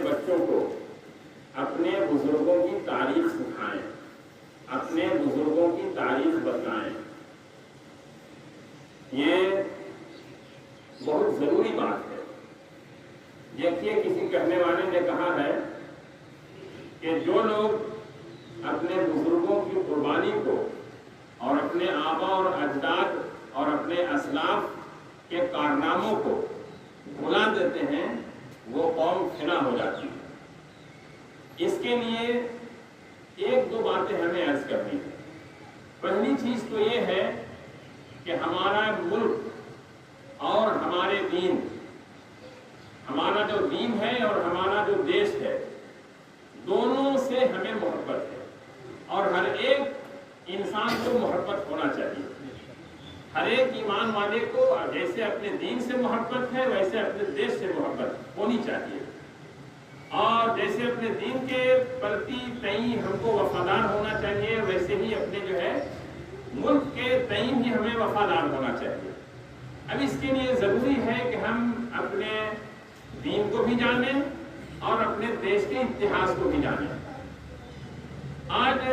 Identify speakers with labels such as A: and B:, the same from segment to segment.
A: بچوں کو اپنے بزرگوں کی تاریخ سکھائیں، اپنے بزرگوں کی تاریخ بتائیں۔ یہ بہت ضروری بات ہے۔ دیکھیے، کسی کہنے والے نے کہا ہے کہ جو لوگ اپنے بزرگوں کی قربانی کو اور اپنے آبا اور اجداد اور اپنے اسلاف کے کارناموں کو بھلا دیتے ہیں وہ قوم فنا ہو جاتی ہے۔ اس کے لیے ایک دو باتیں ہمیں عرض کرنی ہے۔ پہلی چیز تو یہ ہے کہ ہمارا ملک اور ہمارے دین، ہمارا جو دین ہے اور ہمارا جو دیش ہے، دونوں سے ہمیں محبت ہے اور ہر ایک انسان کو محبت ہونا چاہیے۔ ہر ایک ایمان والے کو جیسے اپنے دین سے محبت ہے ویسے اپنے دیش سے محبت ہونی چاہیے، اور جیسے اپنے دین کے پرتی تئیں ہم کو وفادار ہونا چاہیے ویسے ہی اپنے جو ہے ملک کے تئیں بھی ہمیں وفادار ہونا چاہیے۔ اب اس کے لیے ضروری ہے کہ ہم اپنے دین کو بھی جانیں اور اپنے دیش کے اتحاد کو بھی جانیں۔ آج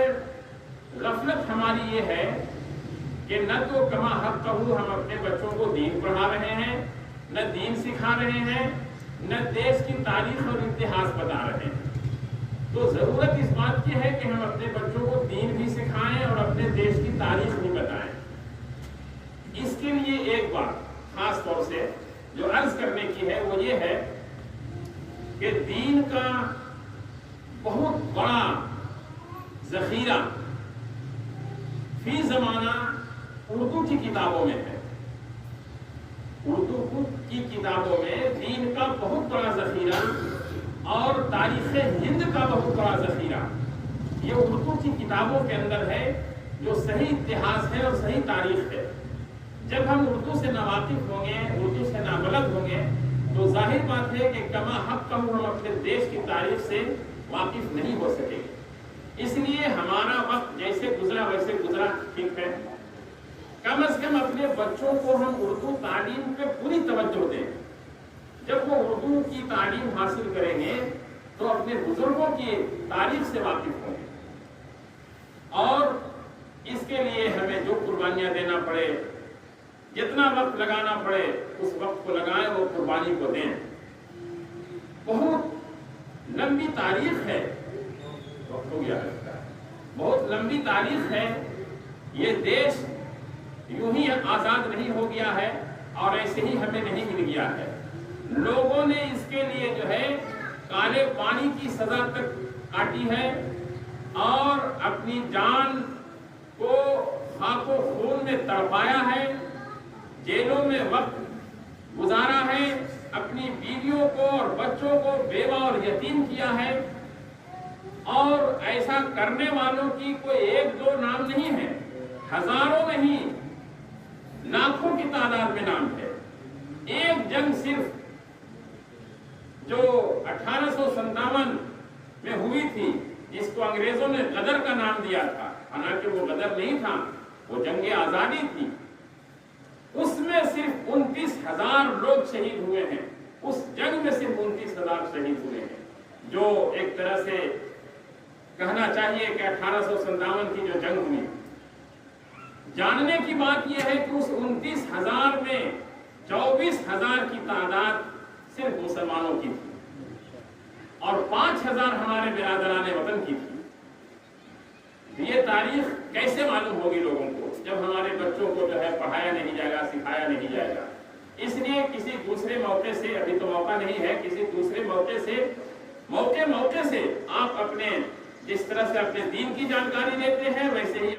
A: غفلت ہماری یہ ہے کہ نہ تو کما حق کہو ہم اپنے بچوں کو دین پڑھا رہے ہیں، نہ دین سکھا رہے ہیں، نہ دیش کی تاریخ اور اتہاس بتا رہے ہیں۔ تو ضرورت اس بات کی ہے کہ ہم اپنے بچوں کو دین بھی سکھائیں اور اپنے دیش کی تاریخ بھی بتائیں۔ اس کے لیے ایک بات خاص طور سے جو عرض کرنے کی ہے وہ یہ ہے کہ دین کا بہت بڑا ذخیرہ فی زمانہ اردو کی کتابوں میں ہے۔ اردو کی کتابوں میں دین کا بہت بڑا ذخیرہ اور تاریخ ہند کا بہت بڑا ذخیرہ یہ اردو کی کتابوں کے اندر ہے، جو صحیح اتہاس ہے اور صحیح تاریخ ہے۔ جب ہم اردو سے ناواقف ہوں گے، اردو سے نابلد ہوں گے، تو ظاہر بات ہے کہ کما حق کم ہم اپنے دیش کی تاریخ سے واقف نہیں ہو سکیں گے۔ اس لیے ہمارا وقت جیسے گزرا ویسے گزرا ٹھیک ہے، کم از کم اپنے بچوں کو ہم اردو تعلیم پہ پوری توجہ دیں۔ جب وہ اردو کی تعلیم حاصل کریں گے تو اپنے بزرگوں کی تاریخ سے واقف ہوں گے، اور اس کے لیے ہمیں جو قربانیاں دینا پڑے، جتنا وقت لگانا پڑے اس وقت کو لگائیں، وہ قربانی کو دیں۔ بہت لمبی تاریخ ہے، وقت ہو گیا ہے، بہت لمبی تاریخ ہے۔ یہ دیش یوں ہی آزاد نہیں ہو گیا ہے اور ایسے ہی ہمیں نہیں مل گیا ہے۔ لوگوں نے اس کے لیے جو ہے کالے پانی کی سزا تک کاٹی ہے اور اپنی جان کو خاک و خون میں تڑپایا ہے، جیلوں میں وقت گزارا ہے، اپنی بیویوں کو اور بچوں کو بیوہ اور یتیم کیا ہے، اور ایسا کرنے والوں کی کوئی ایک دو نام نہیں ہے، ہزاروں نہیں لاکھوں کی تعداد میں نام ہے۔ ایک جنگ صرف جو 1857 میں ہوئی تھی، جس کو انگریزوں نے غدر کا نام دیا تھا، حالانکہ وہ غدر نہیں تھا، وہ جنگ آزادی تھی، اس میں صرف 29,000 لوگ شہید ہوئے ہیں۔ اس جنگ میں صرف 29,000 شہید ہوئے ہیں، جو ایک طرح سے کہنا چاہیے کہ 1857 کی جو جنگ ہوئی۔ جاننے کی بات یہ ہے کہ اس 29,000 میں 24,000 کی تعداد صرف مسلمانوں کی تھی اور 5,000 ہمارے برادران وطن کی تھی۔ یہ تاریخ کیسے معلوم ہوگی لوگوں کو جب ہمارے بچوں کو جو ہے پڑھایا نہیں جائے گا، سکھایا نہیں جائے گا؟ اس لیے کسی دوسرے موقع سے، ابھی تو موقع نہیں ہے، کسی دوسرے موقع سے آپ اپنے جس طرح سے اپنے دین کی جانکاری دیتے ہیں ویسے ہی